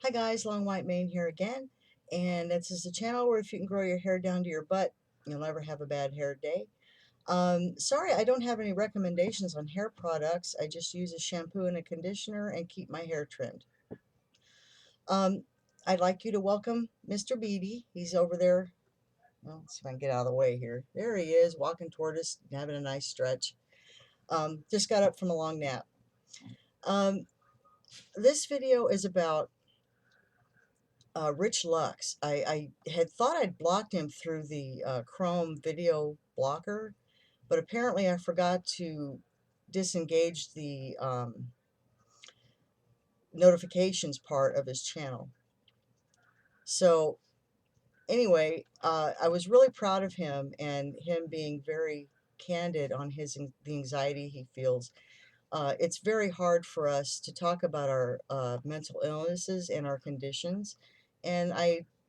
Hi guys, Long White Mane here again, and this is a channel where if you can grow your hair down to your butt, you'll never have a bad hair day. Sorry, I don't have any recommendations on hair products. I just use a shampoo and a conditioner and keep my hair trimmed. Um, I'd like you to welcome Mr. Beatty. He's over there. Well, let's see if I can get out of the way here. There he is, walking toward us, having a nice stretch. Just got up from a long nap. Um, this video is about Rich Lux. I had thought I'd blocked him through the Chrome video blocker, but apparently I forgot to disengage the notifications part of his channel. So anyway, I was really proud of him and him being very candid on the anxiety he feels. It's very hard for us to talk about our mental illnesses and our conditions. And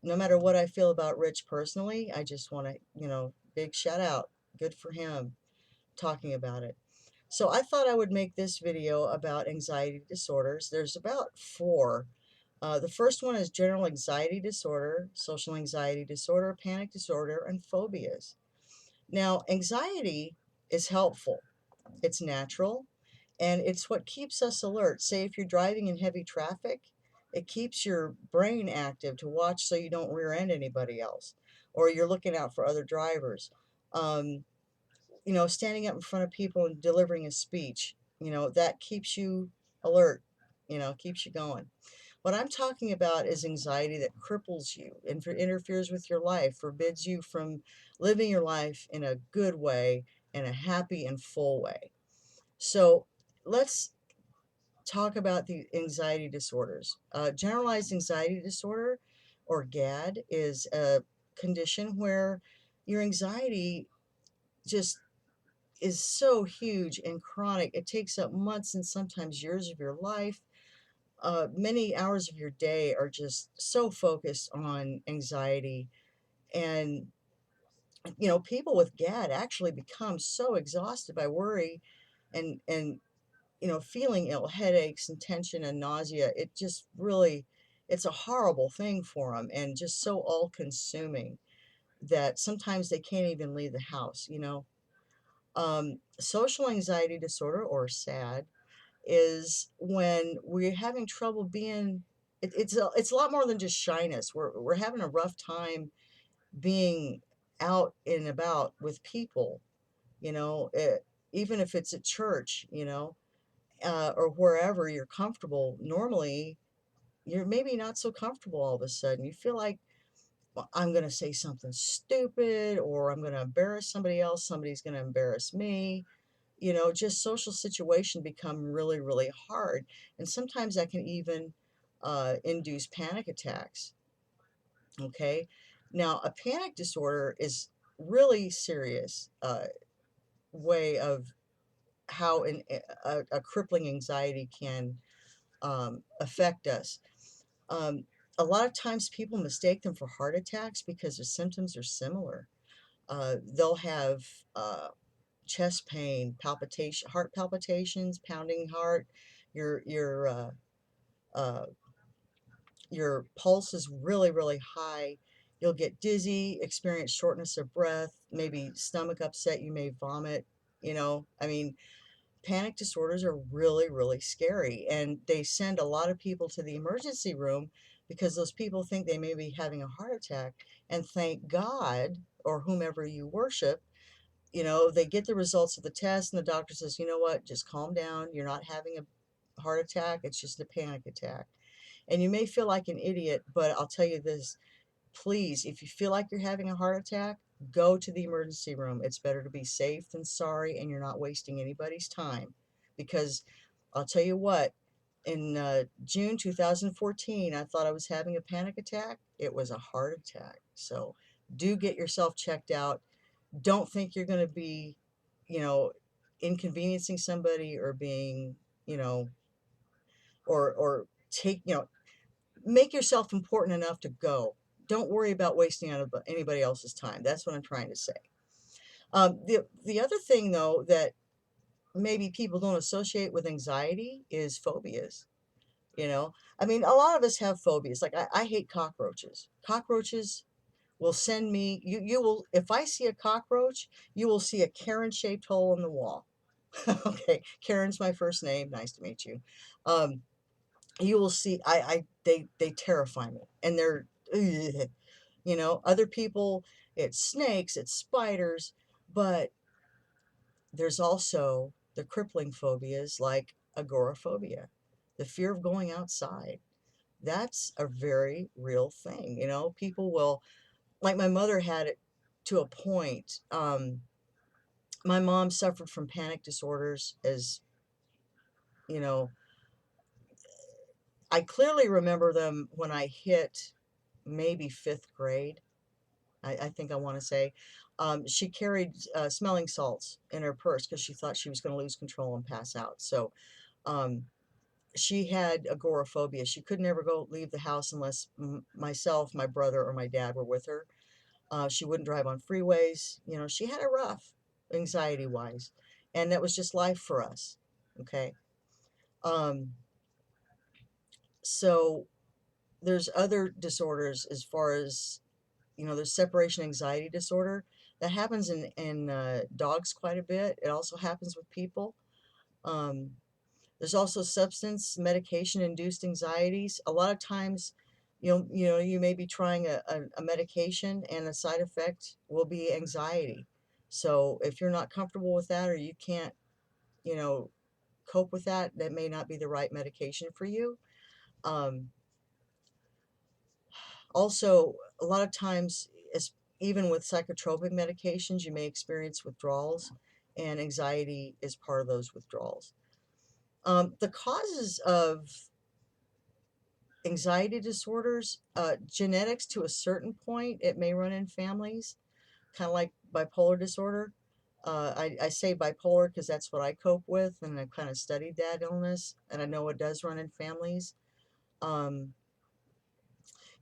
no matter what I feel about Rich personally, I just want to, big shout out. Good for him talking about it. So I thought I would make this video about anxiety disorders. There's about four. The first one is general anxiety disorder, social anxiety disorder, panic disorder, and phobias. Now, anxiety is helpful. It's natural, and it's what keeps us alert. Say if you're driving in heavy traffic, it keeps your brain active to watch so you don't rear end anybody else, or you're looking out for other drivers. Um, Standing up in front of people and delivering a speech, that keeps you alert, keeps you going. What I'm talking about is anxiety that cripples you, interferes with your life, forbids you from living your life in a good way, in a happy and full way. So let's talk about the anxiety disorders. Generalized anxiety disorder, or GAD, is a condition where your anxiety just is so huge and chronic. It takes up months and sometimes years of your life. Many hours of your day are just so focused on anxiety. And, people with GAD actually become so exhausted by worry and feeling ill, headaches and tension and nausea. It just really, it's a horrible thing for them and just so all consuming that sometimes they can't even leave the house. Social anxiety disorder, or SAD, is when we're having trouble being, it's a lot more than just shyness. We're having a rough time being out and about with people, you know, it, even if it's at church, or wherever you're comfortable. Normally, you're maybe not so comfortable all of a sudden. You feel like, well, I'm going to say something stupid, or I'm going to embarrass somebody else. Somebody's going to embarrass me. Just social situation become really, really hard. And sometimes that can even induce panic attacks. Okay. Now, a panic disorder is really serious way of how a crippling anxiety can affect us. Um, a lot of times people mistake them for heart attacks because the symptoms are similar. They'll have chest pain, heart palpitations, pounding heart. Your your uh, uh, your pulse is really, really high. You'll get dizzy, experience shortness of breath, maybe stomach upset. You may vomit. I mean, panic disorders are really, really scary, and they send a lot of people to the emergency room because those people think they may be having a heart attack. And thank God, or whomever you worship, they get the results of the test, and the doctor says, you know what, just calm down. You're not having a heart attack. It's just a panic attack. And you may feel like an idiot, but I'll tell you this, please, if you feel like you're having a heart attack, go to the emergency room. It's better to be safe than sorry, and you're not wasting anybody's time. Because I'll tell you what, in June 2014, I thought I was having a panic attack. It was a heart attack. So do get yourself checked out. Don't think you're going to be, you know, inconveniencing somebody or being, you know, or take, make yourself important enough to go. Don't worry about wasting anybody else's time. That's what I'm trying to say. The other thing, though, that maybe people don't associate with anxiety is phobias. you know? I mean, a lot of us have phobias. Like I hate cockroaches. Cockroaches will send me, you will, if I see a cockroach, you will see a Karen-shaped hole in the wall. Okay, Karen's my first name. Nice to meet you. Um, you will see, they terrify me, and they're, ugh, you know, other people, it's snakes, it's spiders, but there's also the crippling phobias like agoraphobia, the fear of going outside. That's a very real thing. You know, people will, like my mother had it to a point. My mom suffered from panic disorders as, you know, I clearly remember them when I hit maybe fifth grade. I think I want to say. She carried smelling salts in her purse because she thought she was going to lose control and pass out. So um, she had agoraphobia. She could never go leave the house unless myself, my brother, or my dad were with her. She wouldn't drive on freeways. You know, she had it rough, anxiety wise, and that was just life for us. Okay. Um, so there's other disorders as far as, you know, there's separation anxiety disorder that happens in dogs quite a bit. It also happens with people. Um, there's also substance medication induced anxieties. A lot of times, you may be trying a medication and the side effect will be anxiety. So if you're not comfortable with that, or you can't, you know, cope with that, that may not be the right medication for you. Um, Also, a lot of times, even with psychotropic medications, you may experience withdrawals, and anxiety is part of those withdrawals. The causes of anxiety disorders, genetics to a certain point, it may run in families, kind of like bipolar disorder. I say bipolar because that's what I cope with, and I've kind of studied that illness, and I know it does run in families. Um,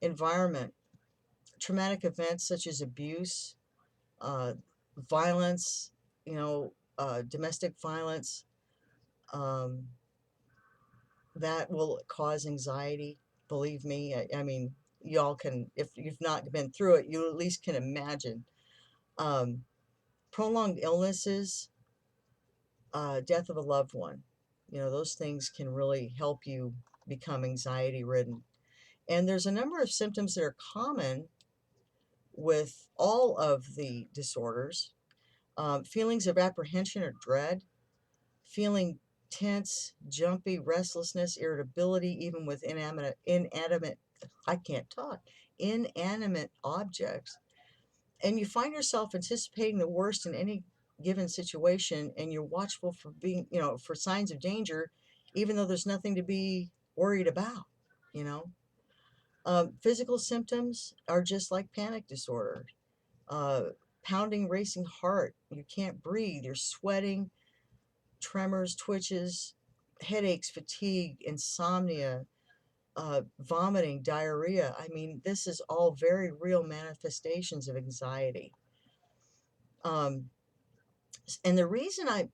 Environment, traumatic events such as abuse, uh, violence, domestic violence, um, that will cause anxiety. Believe me, I mean, y'all can, if you've not been through it, you at least can imagine. Um, Prolonged illnesses, death of a loved one, those things can really help you become anxiety ridden. And there's a number of symptoms that are common with all of the disorders. Feelings of apprehension or dread, feeling tense, jumpy, restlessness, irritability, even with I can't talk, inanimate objects. And you find yourself anticipating the worst in any given situation, and you're watchful for for signs of danger, even though there's nothing to be worried about, you know. Physical symptoms are just like panic disorder. Uh, Pounding, racing heart, you can't breathe, you're sweating, tremors, twitches, headaches, fatigue, insomnia, vomiting, diarrhea. I mean, this is all very real manifestations of anxiety. Um, and the reason I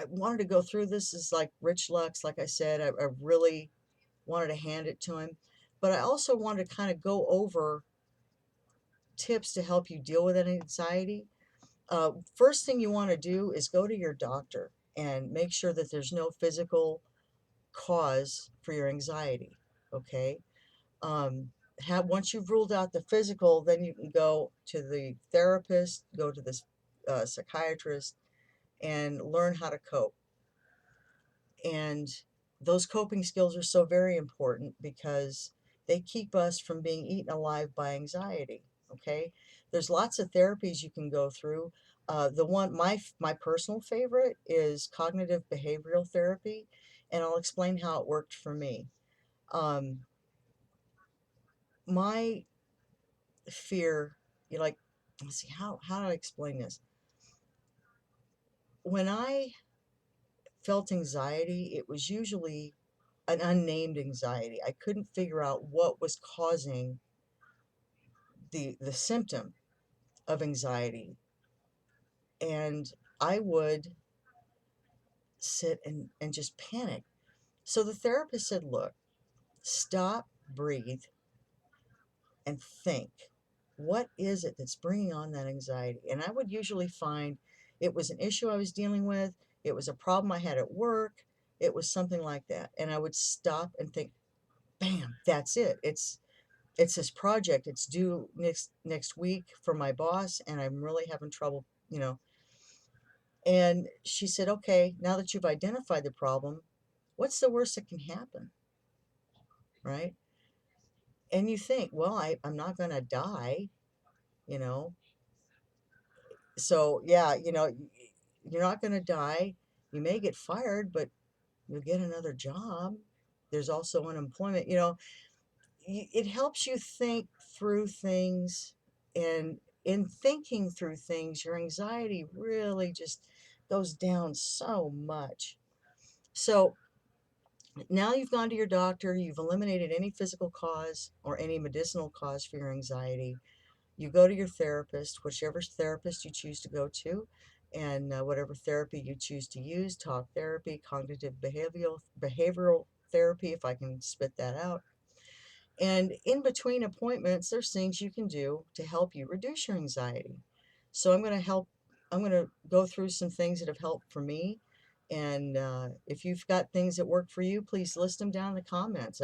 wanted to go through this is like Rich Lux, like I said, I really wanted to hand it to him. But I also wanted to kind of go over tips to help you deal with anxiety. First thing you want to do is go to your doctor and make sure that there's no physical cause for your anxiety. Okay. Once you've ruled out the physical, then you can go to the therapist, go to this psychiatrist, and learn how to cope. And those coping skills are so very important because they keep us from being eaten alive by anxiety. Okay, there's lots of therapies you can go through. The one my personal favorite is cognitive behavioral therapy, and I'll explain how it worked for me. Um, my fear, you like, let's see, how do I explain this? When I felt anxiety, it was usually an unnamed anxiety. I couldn't figure out what was causing the symptom of anxiety. And I would sit and just panic. So the therapist said, look, Stop, breathe, and think. What is it that's bringing on that anxiety? And I would usually find it was an issue I was dealing with, it was a problem I had at work, it was something like that. And I would stop and think, bam, that's it. It's this project. It's due next week for my boss, and I'm really having trouble, you know. And she said, okay, now that you've identified the problem, what's the worst that can happen, right? And you think, well, I'm not going to die, you know. So yeah, you're not going to die. You may get fired, but you'll get another job. There's also unemployment. It helps you think through things, and in thinking through things, your anxiety really just goes down so much. So now you've gone to your doctor, you've eliminated any physical cause or any medicinal cause for your anxiety. You go to your therapist, whichever therapist you choose to go to, and whatever therapy you choose to use, talk therapy, cognitive behavioral therapy, if I can spit that out. And in between appointments, there's things you can do to help you reduce your anxiety. So I'm going to go through some things that have helped for me. And if you've got things that work for you, please list them down in the comments.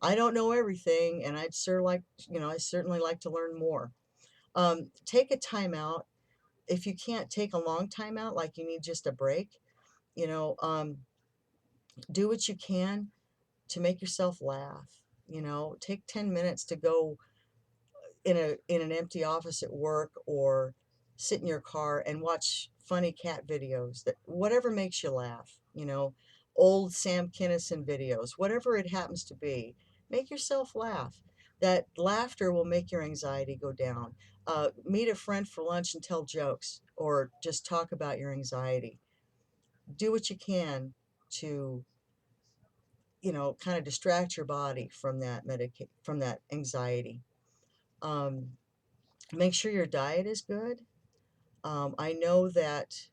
I don't know everything, and I certainly like to learn more. Take a time out. If you can't take a long time out, like you need just a break, you know, do what you can to make yourself laugh. Take 10 minutes to go in an empty office at work, or sit in your car and watch funny cat videos, that whatever makes you laugh, old Sam Kinison videos, whatever it happens to be. Make yourself laugh. That laughter will make your anxiety go down. Meet a friend for lunch and tell jokes, or just talk about your anxiety. Do what you can to kind of distract your body from from that anxiety. um, Make sure your diet is good. I know that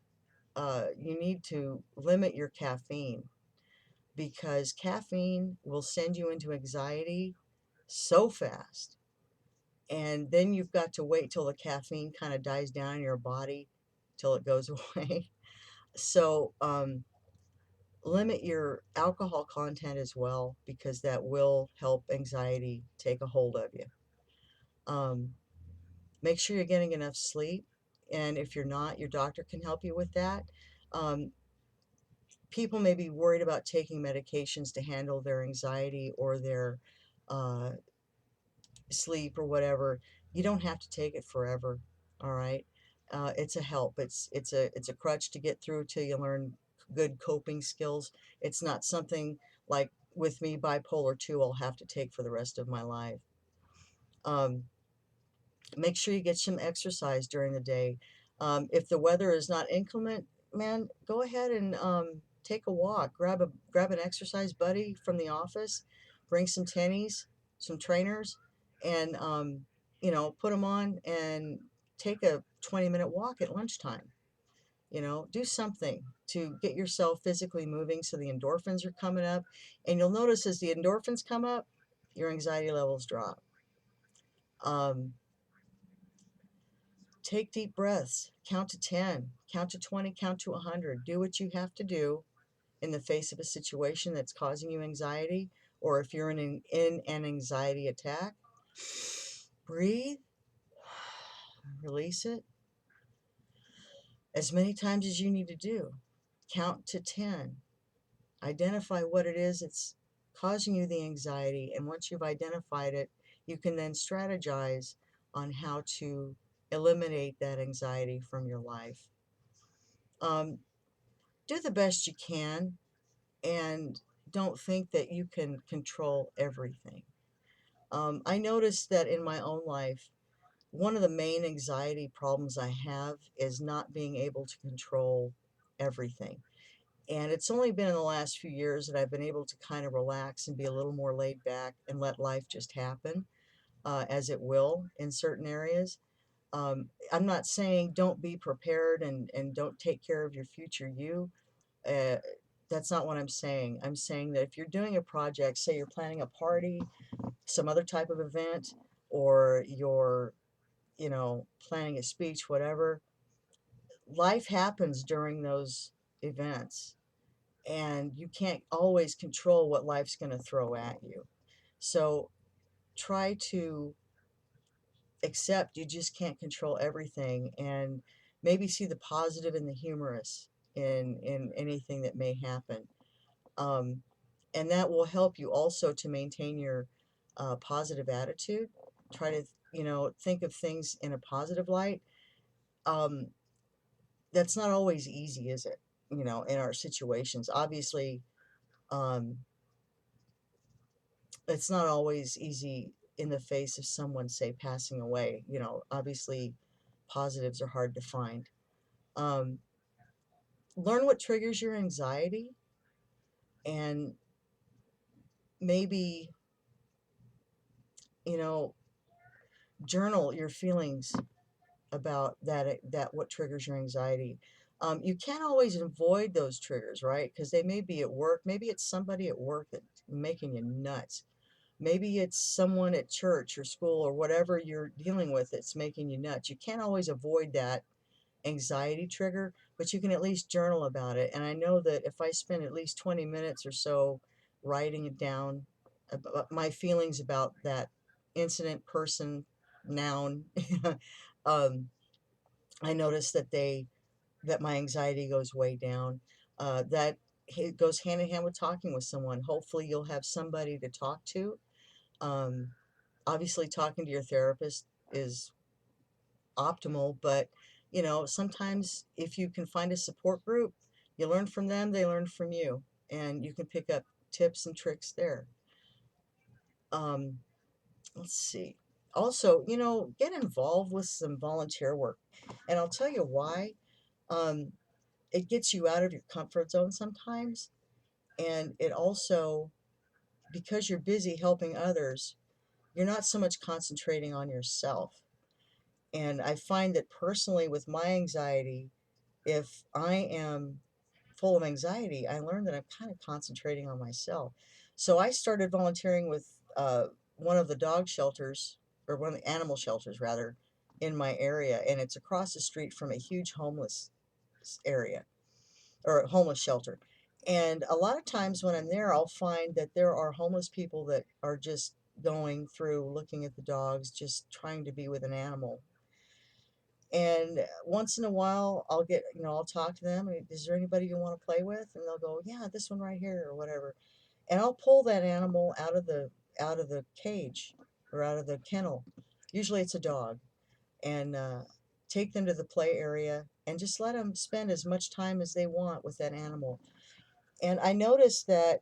you need to limit your caffeine, because caffeine will send you into anxiety so fast. And then you've got to wait till the caffeine kind of dies down in your body, till it goes away. So limit your alcohol content as well, because that will help anxiety take a hold of you. Um, Make sure you're getting enough sleep. And if you're not, your doctor can help you with that. Um, People may be worried about taking medications to handle their anxiety or their uh, sleep or whatever. You don't have to take it forever. All right. It's a help. It's a crutch to get through till you learn good coping skills. It's not something like, with me, bipolar 2, I'll have to take for the rest of my life. Um, Make sure you get some exercise during the day. If the weather is not inclement, man, go ahead and take a walk. Grab an exercise buddy from the office. Bring some tennies, some trainers, and put them on and take a 20-minute walk at lunchtime. Do something to get yourself physically moving, so the endorphins are coming up. And you'll notice, as the endorphins come up, your anxiety levels drop. Um, Take deep breaths. Count to 10, count to 20, count to 100. Do what you have to do in the face of a situation that's causing you anxiety, or if you're in an anxiety attack. Breathe, release it as many times as you need to do. Count to 10. Identify what it is that's causing you the anxiety, and once you've identified it, you can then strategize on how to eliminate that anxiety from your life. Um, do the best you can, and don't think that you can control everything. I noticed that in my own life, one of the main anxiety problems I have is not being able to control everything. And it's only been in the last few years that I've been able to kind of relax and be a little more laid back and let life just happen as it will in certain areas. I'm not saying don't be prepared and don't take care of your future you. Uh, That's not what I'm saying. I'm saying that if you're doing a project, say you're planning a party, some other type of event, or you're, planning a speech, whatever, life happens during those events, and you can't always control what life's going to throw at you. So try to accept you just can't control everything, and maybe see the positive and the humorous in anything that may happen. Um, and that will help you also to maintain your positive attitude. Try to, think of things in a positive light. Um, that's not always easy, is it? In our situations, obviously, um, it's not always easy in the face of someone, say, passing away. Obviously, positives are hard to find. Um, Learn what triggers your anxiety, and maybe, you know, journal your feelings about that what triggers your anxiety. You can't always avoid those triggers, right? Because they may be at work. Maybe it's somebody at work that's making you nuts. Maybe it's someone at church or school or whatever you're dealing with that's making you nuts. You can't always avoid that anxiety trigger, but you can at least journal about it. And I know that if I spend at least 20 minutes or so writing it down, about my feelings about that incident, person, noun, um, I notice that my anxiety goes way down. That it goes hand in hand with talking with someone. Hopefully, you'll have somebody to talk to. Um, Obviously, talking to your therapist is optimal, but sometimes if you can find a support group, you learn from them, they learn from you, and you can pick up tips and tricks there. Um, let's see. Also, get involved with some volunteer work, and I'll tell you why. Um, it gets you out of your comfort zone sometimes, and it also, because you're busy helping others, you're not so much concentrating on yourself. And I find that personally with my anxiety, if I am full of anxiety, I learned that I'm kind of concentrating on myself. So I started volunteering with one of the dog shelters, or one of the animal shelters rather, in my area, and it's across the street from a huge homeless area, or a homeless shelter. And a lot of times when I'm there, I'll find that there are homeless people that are just going through, looking at the dogs, just trying to be with an animal. And once in a while, I'll talk to them. Is there anybody you want to play with? And they'll go, yeah, this one right here, or whatever. And I'll pull that animal out of the cage, or out of the kennel. Usually it's a dog, and take them to the play area and just let them spend as much time as they want with that animal. And I noticed that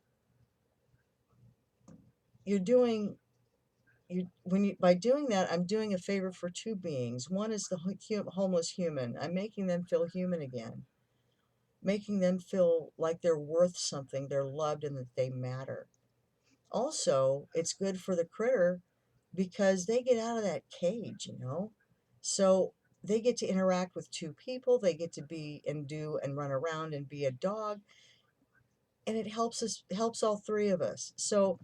you're doing you when you by doing that, I'm doing a favor for two beings. One is the homeless human. I'm making them feel human again, making them feel like they're worth something, they're loved, and that they matter. Also, it's good for the critter because they get out of that cage. So they get to interact with two people, they get to be and do and run around and be a dog, and it helps all three of us. So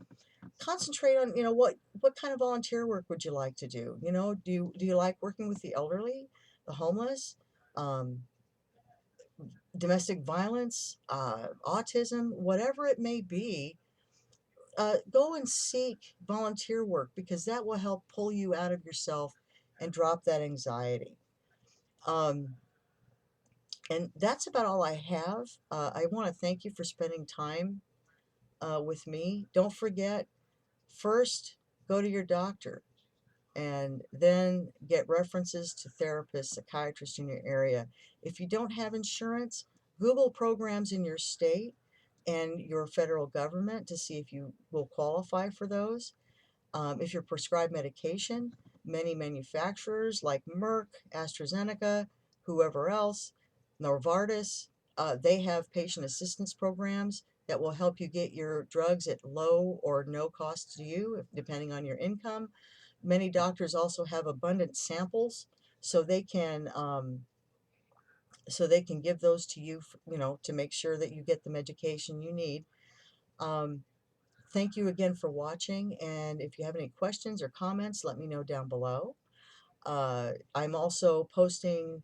concentrate on, what kind of volunteer work would you like to do? Do you like working with the elderly, the homeless, um, domestic violence, autism, whatever it may be? Go and seek volunteer work, because that will help pull you out of yourself and drop that anxiety. Um, and that's about all I have. I want to thank you for spending time with me. Don't forget, first, go to your doctor, and then get references to therapists, psychiatrists in your area. If you don't have insurance, Google programs in your state and your federal government to see if you will qualify for those. If you're prescribed medication, many manufacturers like Merck, AstraZeneca, whoever else, Novartis, they have patient assistance programs that will help you get your drugs at low or no cost to you, depending on your income. Many doctors also have abundant samples, so they can so they can give those to you, you know, to make sure that you get the medication you need. Um, Thank you again for watching, and if you have any questions or comments, let me know down below. I'm also posting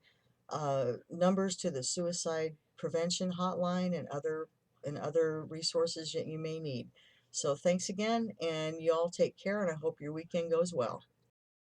numbers to the Suicide Prevention Hotline and other resources that you may need. So thanks again, and you all take care, and I hope your weekend goes well.